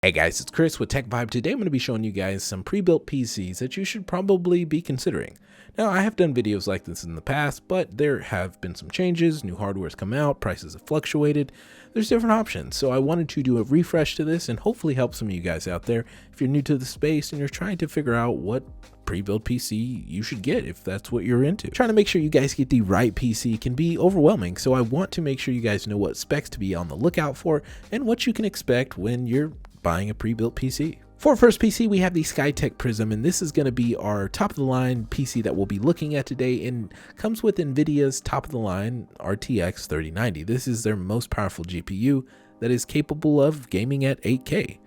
Hey guys, it's Chris with Tech Vibe. Today I'm going to be showing you guys some pre-built PCs that you should probably be considering. Now, I have done videos like this in the past, but there have been some changes, new hardware has come out, prices have fluctuated, there's different options. So I wanted to do a refresh to this and hopefully help some of you guys out there if you're new to the space and you're trying to figure out what pre-built PC you should get if that's what you're into. Trying to make sure you guys get the right PC can be overwhelming, so I want to make sure you guys know what specs to be on the lookout for and what you can expect when you're buying a pre-built PC. For our first PC, we have the Skytech Prism, and this is going to be our top-of-the-line PC that we'll be looking at today, and comes with NVIDIA's top-of-the-line RTX 3090. This is their most powerful GPU that is capable of gaming at 8K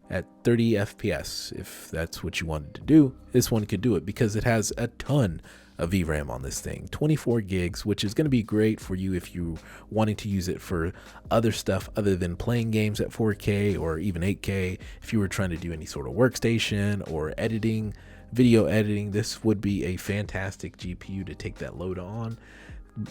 at 30 FPS. If that's what you wanted to do, this one could do it because it has a ton of VRAM on this thing, 24 gigs, which is going to be great for you if you wanting to use it for other stuff other than playing games at 4K or even 8K. If you were trying to do any sort of workstation or editing, video editing, this would be a fantastic GPU to take that load on.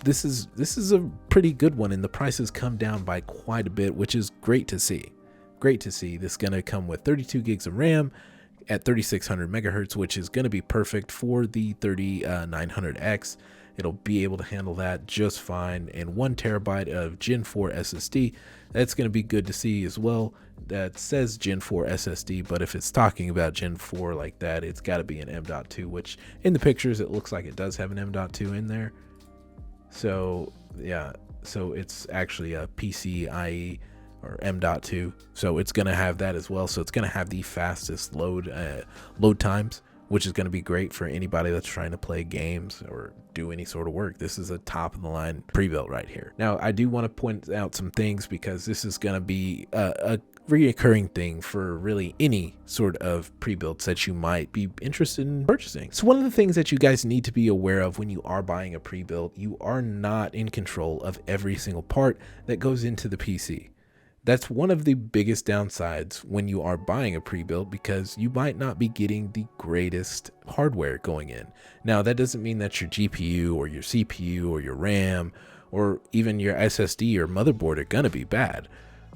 This is a pretty good one, and the prices come down by quite a bit, which is great to see. Great to see. This is going to come with 32 gigs of RAM at 3600 megahertz, which is going to be perfect for the 3900X. It'll be able to handle that just fine, and 1 terabyte of Gen 4 SSD. That's going to be good to see as well. That says Gen 4 SSD, but if it's talking about Gen 4 like that, it's got to be an M.2, which in the pictures it looks like it does have an M.2 in there. So yeah, so it's actually a PCIe or M.2, so it's going to have that as well. So it's going to have the fastest load times, which is going to be great for anybody that's trying to play games or do any sort of work. This is a top of the line pre-built right here. Now, I do want to point out some things because this is going to be a reoccurring thing for really any sort of pre-builts that you might be interested in purchasing. So one of the things that you guys need to be aware of when you are buying a pre-built, you are not in control of every single part that goes into the PC. That's one of the biggest downsides when you are buying a pre-built, because you might not be getting the greatest hardware going in. Now, that doesn't mean that your GPU or your CPU or your RAM or even your SSD or motherboard are going to be bad.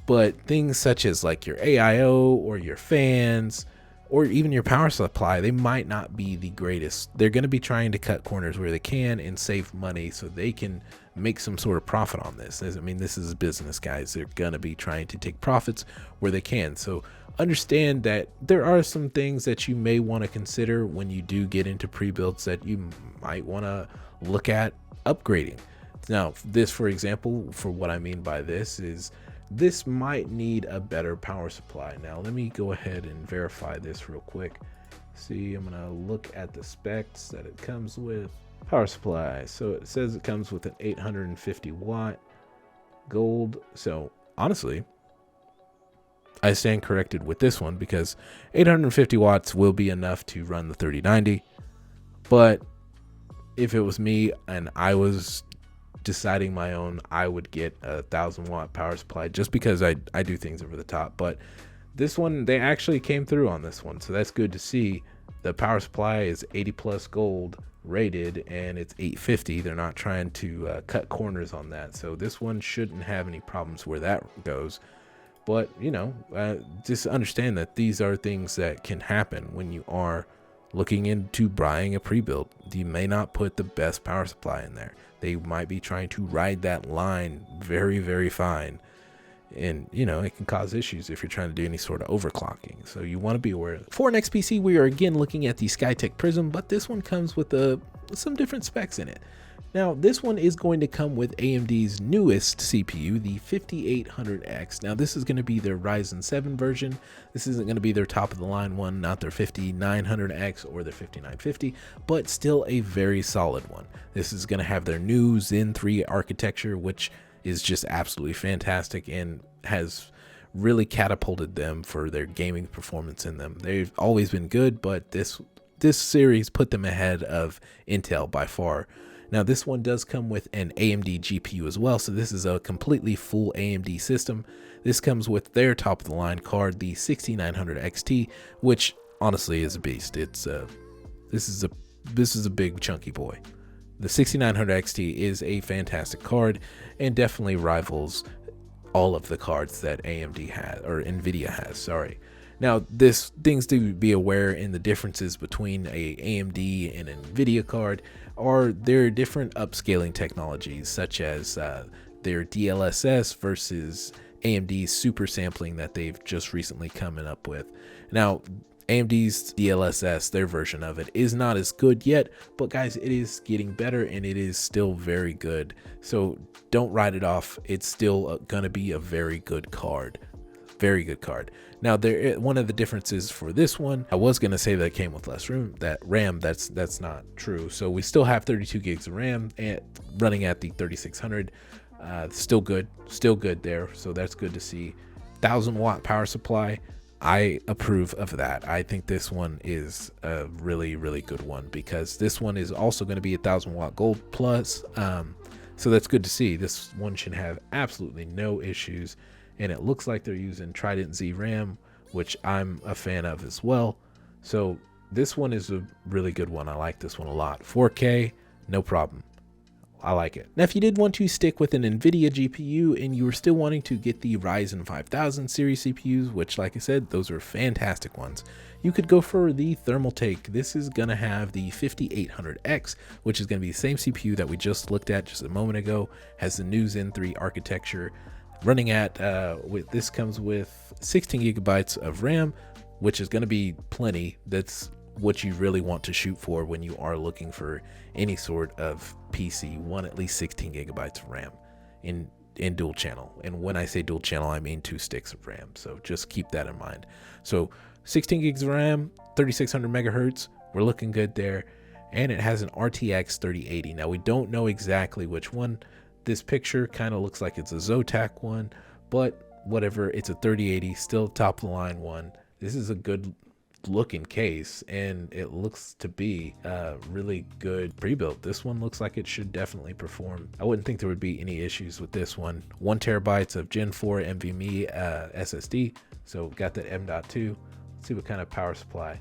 But things such as like your AIO or your fans or even your power supply, they might not be the greatest. They're going to be trying to cut corners where they can and save money so they can make some sort of profit on this. I mean, this is business, guys. They're going to be trying to take profits where they can. So understand that there are some things that you may want to consider when you do get into pre-builds that you might want to look at upgrading. Now, this, for example, for what I mean by this is this might need a better power supply. Now, let me go ahead and verify this real quick. See, I'm going to look at the specs that it comes with. Power supply. So it says it comes with an 850 watt gold. So honestly, I stand corrected with this one because 850 watts will be enough to run the 3090. But if it was me and I was deciding my own, I would get a 1000 watt power supply just because I do things over the top. But this one, they actually came through on this one, so that's good to see. The power supply is 80 plus gold rated and it's 850. They're not trying to cut corners on that, so this one shouldn't have any problems where that goes. But you know, just understand that these are things that can happen when you are looking into buying a pre-built. You may not put the best power supply in there. They might be trying to ride that line very, very fine. And, you know, it can cause issues if you're trying to do any sort of overclocking. So you want to be aware of it. For our next PC, we are again looking at the Skytech Prism, but this one comes with some different specs in it. Now, this one is going to come with AMD's newest CPU, the 5800X. Now, this is going to be their Ryzen 7 version. This isn't going to be their top of the line one, not their 5900X or their 5950, but still a very solid one. This is going to have their new Zen 3 architecture, which is just absolutely fantastic and has really catapulted them for their gaming performance in them. They've always been good, but this series put them ahead of Intel by far. Now, this one does come with an AMD GPU as well, so this is a completely full AMD system. This comes with their top of the line card, the 6900 XT, which honestly is a beast. This is a big chunky boy. The 6900 XT is a fantastic card and definitely rivals all of the cards that AMD has, or NVIDIA has, sorry. Now, this things to be aware in the differences between a AMD and an NVIDIA card are there are different upscaling technologies, such as their DLSS versus AMD's super sampling that they've just recently coming up with. Now, AMD's DLSS, their version of it, is not as good yet, but guys, it is getting better and it is still very good. So don't write it off. It's still gonna be a very good card. Very good card. Now, one of the differences for this one, I was gonna say that it came with less RAM. That's not true. So we still have 32 gigs of RAM and running at the 3600. Still good there. So that's good to see. 1000-watt power supply. I approve of that. I think this one is a really, really good one because this one is also going to be 1000-watt gold plus. So that's good to see. This one should have absolutely no issues. And it looks like they're using Trident Z RAM, which I'm a fan of as well. So this one is a really good one. I like this one a lot. 4K, no problem. I like it. Now, if you did want to stick with an NVIDIA GPU and you were still wanting to get the Ryzen 5000 series CPUs, which like I said, those are fantastic ones, you could go for the Thermaltake. This is going to have the 5800X, which is going to be the same CPU that we just looked at just a moment ago, has the new Zen 3 architecture, running at, this comes with 16 gigabytes of RAM, which is going to be plenty. That's what you really want to shoot for when you are looking for any sort of PC. One at least 16 gigabytes of RAM in dual channel. And when I say dual channel, I mean 2 sticks of RAM. So just keep that in mind. So 16 gigs of RAM, 3600 megahertz, we're looking good there. And it has an RTX 3080. Now we don't know exactly which one. This picture kind of looks like it's a Zotac one, but whatever, it's a 3080, still top of the line one. This is a good looking case and it looks to be really good pre-built. This one looks like it should definitely perform. I wouldn't think there would be any issues with this one. 1 terabytes of Gen 4 NVMe SSD, so got that M.2. Let's see what kind of power supply.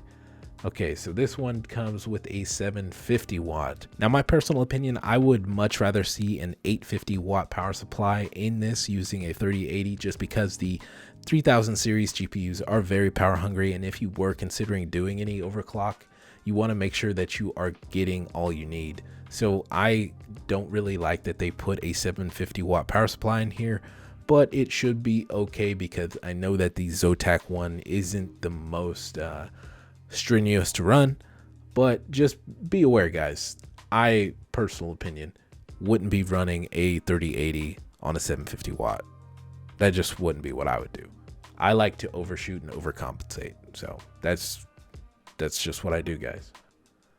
Okay, so this one comes with a 750 watt. Now, my personal opinion, I would much rather see an 850 watt power supply in this using a 3080, just because the 3000 series GPUs are very power hungry. And if you were considering doing any overclock, you want to make sure that you are getting all you need. So I don't really like that they put a 750 watt power supply in here, but it should be okay because I know that the Zotac one isn't the most strenuous to run. But just be aware, guys, I personal opinion wouldn't be running a 3080 on a 750 watt. That just wouldn't be what I would do. I like to overshoot and overcompensate. So that's just what I do, guys.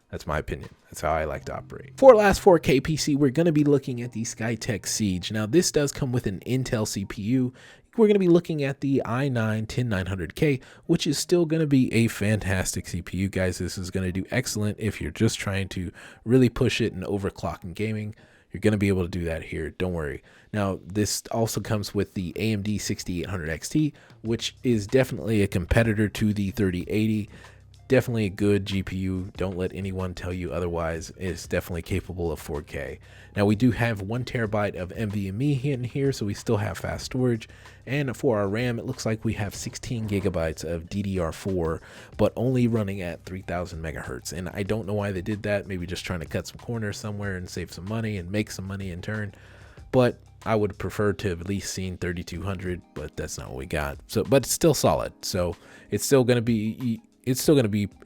That's my opinion. That's how I like to operate. For our last 4K PC, we're going to be looking at the Skytech Siege. Now, this does come with an Intel CPU. We're going to be looking at the i9-10900K, which is still going to be a fantastic CPU, guys. This is going to do excellent if you're just trying to really push it and overclock in gaming. You're going to be able to do that here. Don't worry. Now, this also comes with the AMD 6800 XT, which is definitely a competitor to the 3080. Definitely a good GPU. Don't let anyone tell you otherwise. It's definitely capable of 4K. Now, we do have 1 terabyte of NVMe in here, so we still have fast storage. And for our RAM, it looks like we have 16 gigabytes of DDR4, but only running at 3000 megahertz. And I don't know why they did that. Maybe just trying to cut some corners somewhere and save some money and make some money in turn. But I would prefer to have at least seen 3200, but that's not what we got. So, but it's still solid. So it's still going to be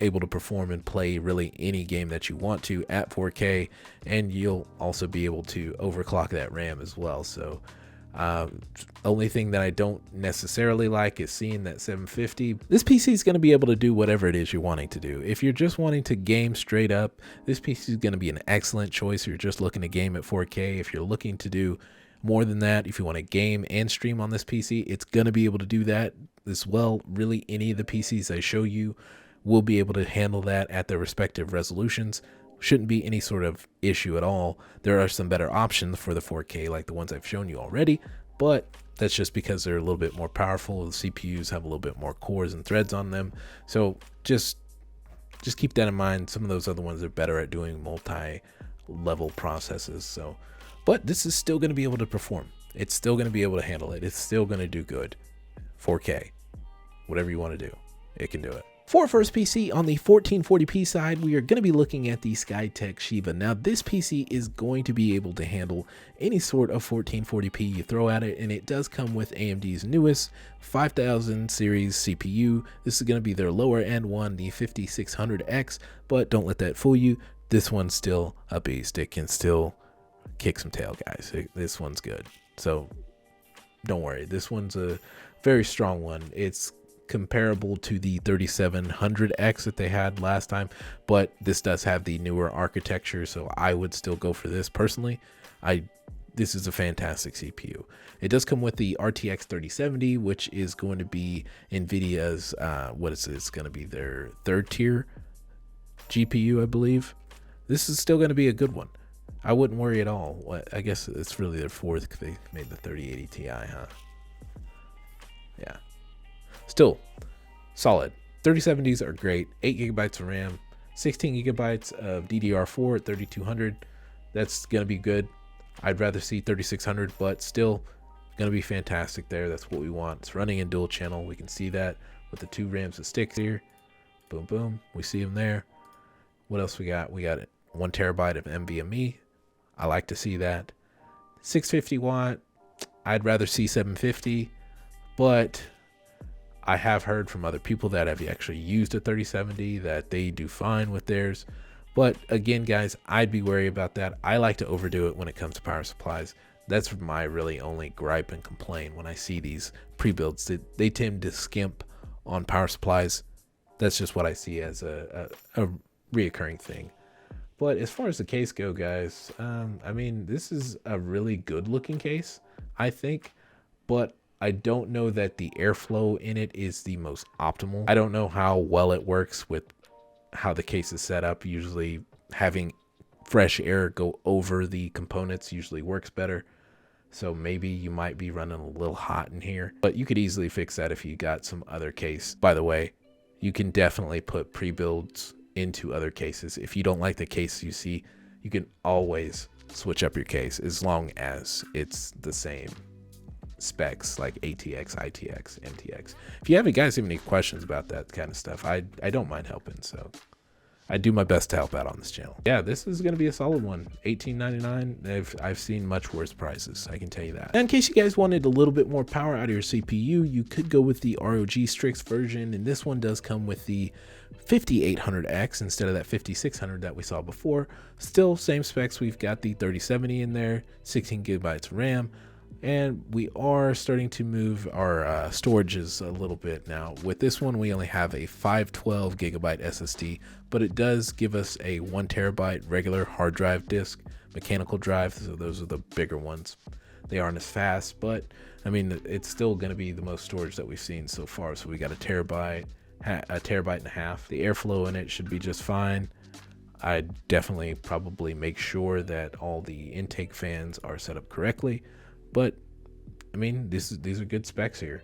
able to perform and play really any game that you want to at 4K, and you'll also be able to overclock that RAM as well. So only thing that I don't necessarily like is seeing that 750. This PC is going to be able to do whatever it is you're wanting to do. If you're just wanting to game straight up, this PC is going to be an excellent choice. If you're just looking to game at 4K, if you're looking to do more than that, if you want to game and stream on this PC, it's going to be able to do that as well. Really, any of the PCs I show you will be able to handle that at their respective resolutions. Shouldn't be any sort of issue at all. There are some better options for the 4K, like the ones I've shown you already, but that's just because they're a little bit more powerful. The CPUs have a little bit more cores and threads on them. So just keep that in mind. Some of those other ones are better at doing multi-level processes. So, but this is still going to be able to perform. It's still going to be able to handle it. It's still going to do good. 4K, whatever you want to do. it can do it. For our first PC on the 1440p side, we are going to be looking at the Skytech Shiva. Now, this PC is going to be able to handle any sort of 1440p you throw at it, and it does come with AMD's newest 5000 series CPU. This is going to be their lower end one, the 5600X, but don't let that fool you. This one's still a beast. It can still kick some tail, guys. This one's good. So don't worry. This one's a very strong one. It's comparable to the 3700X that they had last time, but this does have the newer architecture, so I would still go for this personally. This is a fantastic CPU. It does come with the RTX 3070, which is going to be NVIDIA's what is it? It's going to be their third tier GPU, I believe. This is still going to be a good one. I wouldn't worry at all. I guess it's really their fourth because they made the 3080 Ti, huh? Yeah. Still solid. 3070s are great. 8 gigabytes of RAM, 16 gigabytes of DDR4 at 3200. That's going to be good. I'd rather see 3600, but still going to be fantastic there. That's what we want. It's running in dual channel. We can see that with the 2 RAMs and sticks here. Boom, boom. We see them there. What else we got? We got 1 terabyte of NVMe. I like to see that. 650 watt. I'd rather see 750, but I have heard from other people that have actually used a 3070 that they do fine with theirs. But again, guys, I'd be wary about that. I like to overdo it when it comes to power supplies. That's my really only gripe and complaint when I see these pre-builds. They tend to skimp on power supplies. That's just what I see as a reoccurring thing. But as far as the case go, guys, I mean, this is a really good looking case, I think, but I don't know that the airflow in it is the most optimal. I don't know how well it works with how the case is set up. Usually having fresh air go over the components usually works better. So maybe you might be running a little hot in here, but you could easily fix that if you got some other case. By the way, you can definitely put pre-builds into other cases. If you don't like the case you see, you can always switch up your case as long as it's the same specs like ATX, ITX, MTX. If you guys have any questions about that kind of stuff, I don't mind helping. So I do my best to help out on this channel. Yeah, this is going to be a solid one. $18.99. I've seen much worse prices, I can tell you that. And in case you guys wanted a little bit more power out of your CPU, you could go with the ROG Strix version, and this one does come with the 5800X instead of that 5600 that we saw before. Still same specs. We've got the 3070 in there, 16 gigabytes of RAM. And we are starting to move our storages a little bit now. With this one, we only have a 512 gigabyte SSD, but it does give us a 1 terabyte regular hard drive disk, mechanical drive. So those are the bigger ones. They aren't as fast, but I mean, it's still going to be the most storage that we've seen so far. So we got a terabyte and a half. The airflow in it should be just fine. I'd definitely probably make sure that all the intake fans are set up correctly. But I mean, these are good specs here.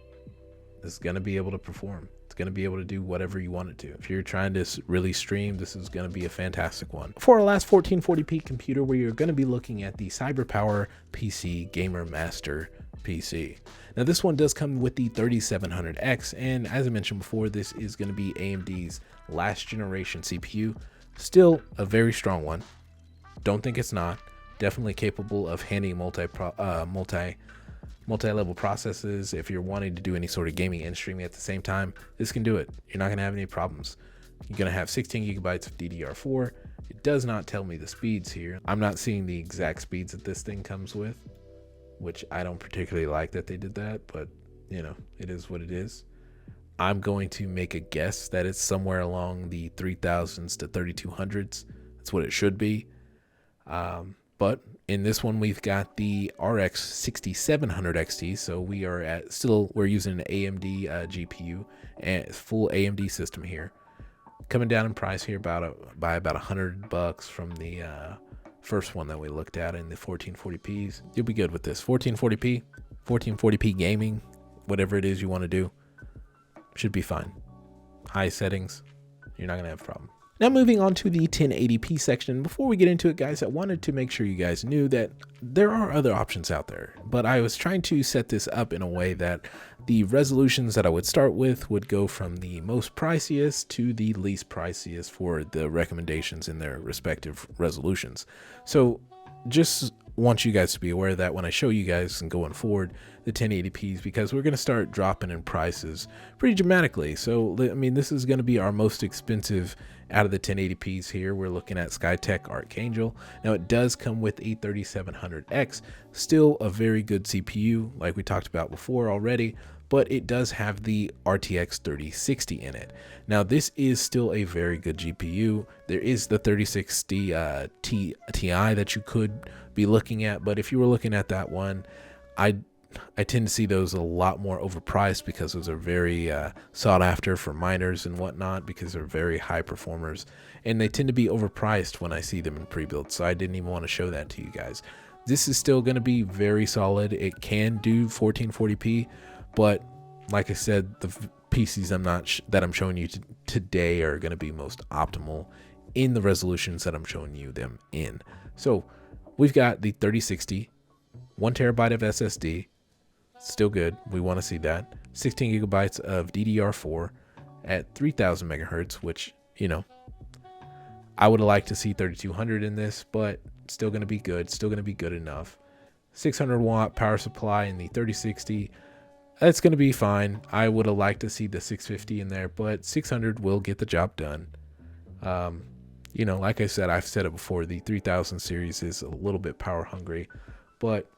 This is going to be able to perform. It's going to be able to do whatever you want it to. If you're trying to really stream, this is going to be a fantastic one. For our last 1440p computer, we are going to be looking at the CyberPower PC Gamer Master PC. Now this one does come with the 3700X, and as I mentioned before, this is going to be AMD's last generation CPU. Still a very strong one. Don't think it's not. Definitely capable of handling multi-level processes. If you're wanting to do any sort of gaming and streaming at the same time, this can do it. You're not going to have any problems. You're going to have 16 gigabytes of DDR4. It does not tell me the speeds here. I'm not seeing the exact speeds that this thing comes with, which I don't particularly like that they did that, but you know, it is what it is. I'm going to make a guess that it's somewhere along the 3000s to 3200s. That's what it should be. But in this one, we've got the RX 6700 XT. So we are we're using an AMD GPU and full AMD system here. Coming down in price here by about $100 from the first one that we looked at in the 1440p's. You'll be good with this 1440p gaming, whatever it is you want to do, should be fine. High settings, you're not gonna have a problem. Now moving on to the 1080p section, before we get into it guys, I wanted to make sure you guys knew that there are other options out there, but I was trying to set this up in a way that the resolutions that I would start with would go from the most priciest to the least priciest for the recommendations in their respective resolutions. So just want you guys to be aware of that when I show you guys and going forward the 1080p's, because we're going to start dropping in prices pretty dramatically. So I mean, this is going to be our most expensive out of the 1080p's here. We're looking at Skytech Archangel. Now it does come with a 3700X, still a very good CPU like we talked about before already, but it does have the RTX 3060 in it. Now this is still a very good GPU. There is the 3060 Ti that you could be looking at, but if you were looking at that one, I tend to see those a lot more overpriced, because those are very sought after for miners and whatnot, because they're very high performers, and they tend to be overpriced when I see them in pre-built. So I didn't even want to show that to you guys. This is still going to be very solid. It can do 1440p, but like I said, the PCs that I'm showing you today are going to be most optimal in the resolutions that I'm showing you them in. So we've got the 3060, 1 terabyte of SSD, still good. We want to see that. 16 gigabytes of DDR4 at 3000 megahertz, which, you know, I would like to see 3200 in this, but still going to be good. Still going to be good enough. 600 watt power supply in the 3060. That's going to be fine. I would have liked to see the 650 in there, but 600 will get the job done. You know, like I said, I've said it before, the 3000 series is a little bit power hungry, but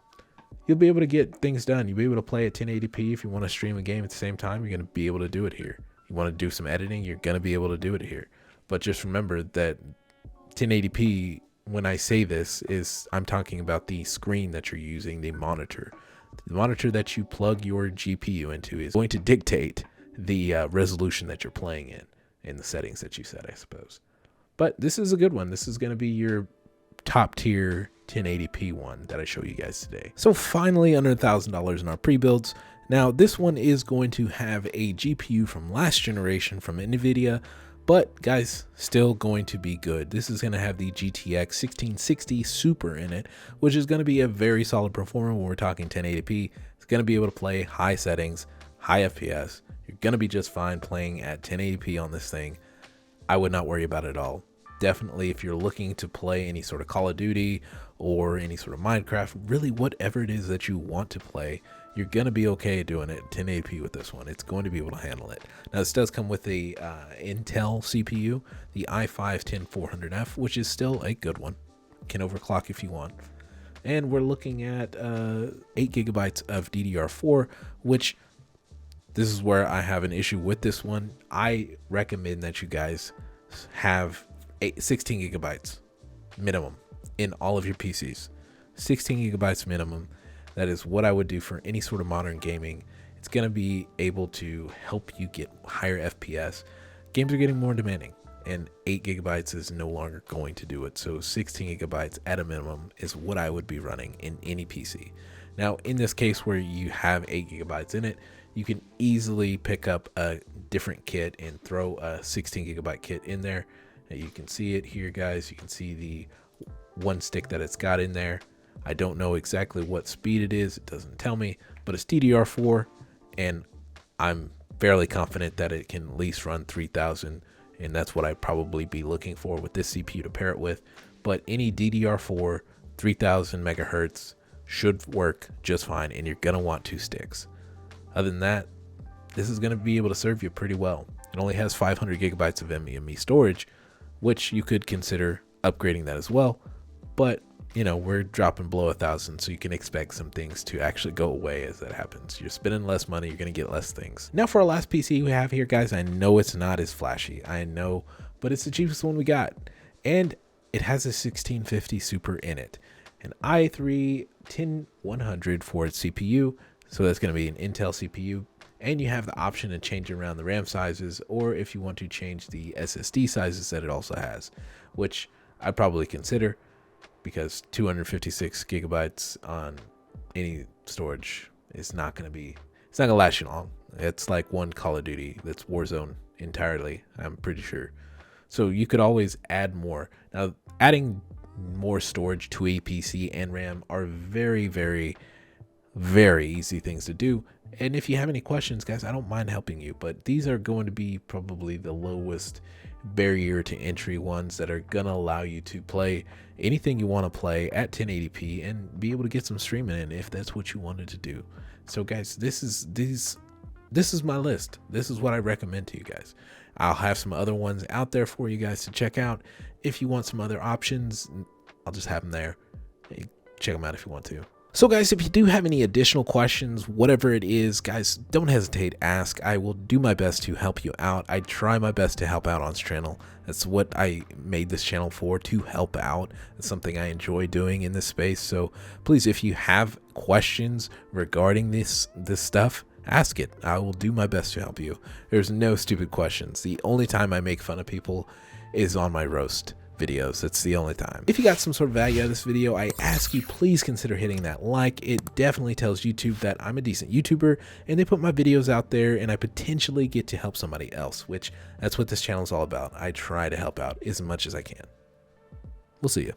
you'll be able to get things done. You'll be able to play at 1080p. If you want to stream a game at the same time, you're going to be able to do it here. You want to do some editing, you're going to be able to do it here. But just remember that 1080p, when I say this, is I'm talking about the screen that you're using, the monitor. The monitor that you plug your GPU into is going to dictate the resolution that you're playing in the settings that you set, I suppose. But this is a good one. This is going to be your top tier 1080p one that I show you guys today. So finally, under $1,000 in our pre-builds. Now this one is going to have a GPU from last generation from NVIDIA, but guys, still going to be good. This is going to have the GTX 1660 Super in it, which is going to be a very solid performer when we're talking 1080p. It's going to be able to play high settings, high FPS. You're going to be just fine playing at 1080p on this thing. I would not worry about it at all. Definitely, if you're looking to play any sort of Call of Duty or any sort of Minecraft, really whatever it is that you want to play, you're going to be okay doing it 1080p with this one. It's going to be able to handle it. Now, this does come with the Intel CPU, the i5-10400F, which is still a good one. Can overclock if you want. And we're looking at 8 gigabytes of DDR4, which this is where I have an issue with this one. I recommend that you guys have 16 gigabytes minimum in all of your PCs. 16 gigabytes minimum. That is what I would do for any sort of modern gaming. It's going to be able to help you get higher FPS. Games are getting more demanding, and 8 gigabytes is no longer going to do it. So 16 gigabytes at a minimum is what I would be running in any PC. Now, in this case where you have 8 gigabytes in it, you can easily pick up a different kit and throw a 16 gigabyte kit in there. Now, you can see it here, guys. You can see the one stick that it's got in there. I don't know exactly what speed it is. It doesn't tell me, but it's DDR4, and I'm fairly confident that it can at least run 3000, and that's what I'd probably be looking for with this CPU to pair it with. But any DDR4 3000 megahertz should work just fine, and you're gonna want 2 sticks. Other than that, this is gonna be able to serve you pretty well. It only has 500 gigabytes of NVMe storage, which you could consider upgrading that as well. But you know, we're dropping below 1,000, so you can expect some things to actually go away as that happens. You're spending less money, you're gonna get less things. Now for our last PC we have here, guys, I know it's not as flashy, I know, but it's the cheapest one we got, and it has a 1650 Super in it, an i3-10100 for its CPU, so that's gonna be an Intel CPU, and you have the option to change around the RAM sizes, or if you want to change the SSD sizes that it also has, which I'd probably consider, because 256 gigabytes on any storage is not going to last you long. It's like one Call of Duty that's Warzone entirely, I'm pretty sure. So you could always add more. Now, adding more storage to a PC and RAM are very, very, very easy things to do. And if you have any questions, guys, I don't mind helping you, but these are going to be probably the lowest barrier to entry ones that are gonna allow you to play anything you want to play at 1080p and be able to get some streaming in if that's what you wanted to do. So guys, this is my list. This is what I recommend to you guys. I'll have some other ones out there for you guys to check out. If you want some other options, I'll just have them there. Check them out if you want to. So guys, if you do have any additional questions, whatever it is, guys, don't hesitate to ask. I will do my best to help you out. I try my best to help out on this channel. That's what I made this channel for, to help out. It's something I enjoy doing in this space. So please, if you have questions regarding this stuff, ask it. I will do my best to help you. There's no stupid questions. The only time I make fun of people is on my roast videos. It's the only time. If you got some sort of value out of this video, I ask you please consider hitting that like. It definitely tells YouTube that I'm a decent YouTuber and they put my videos out there and I potentially get to help somebody else, which that's what this channel is all about. I try to help out as much as I can. We'll see you.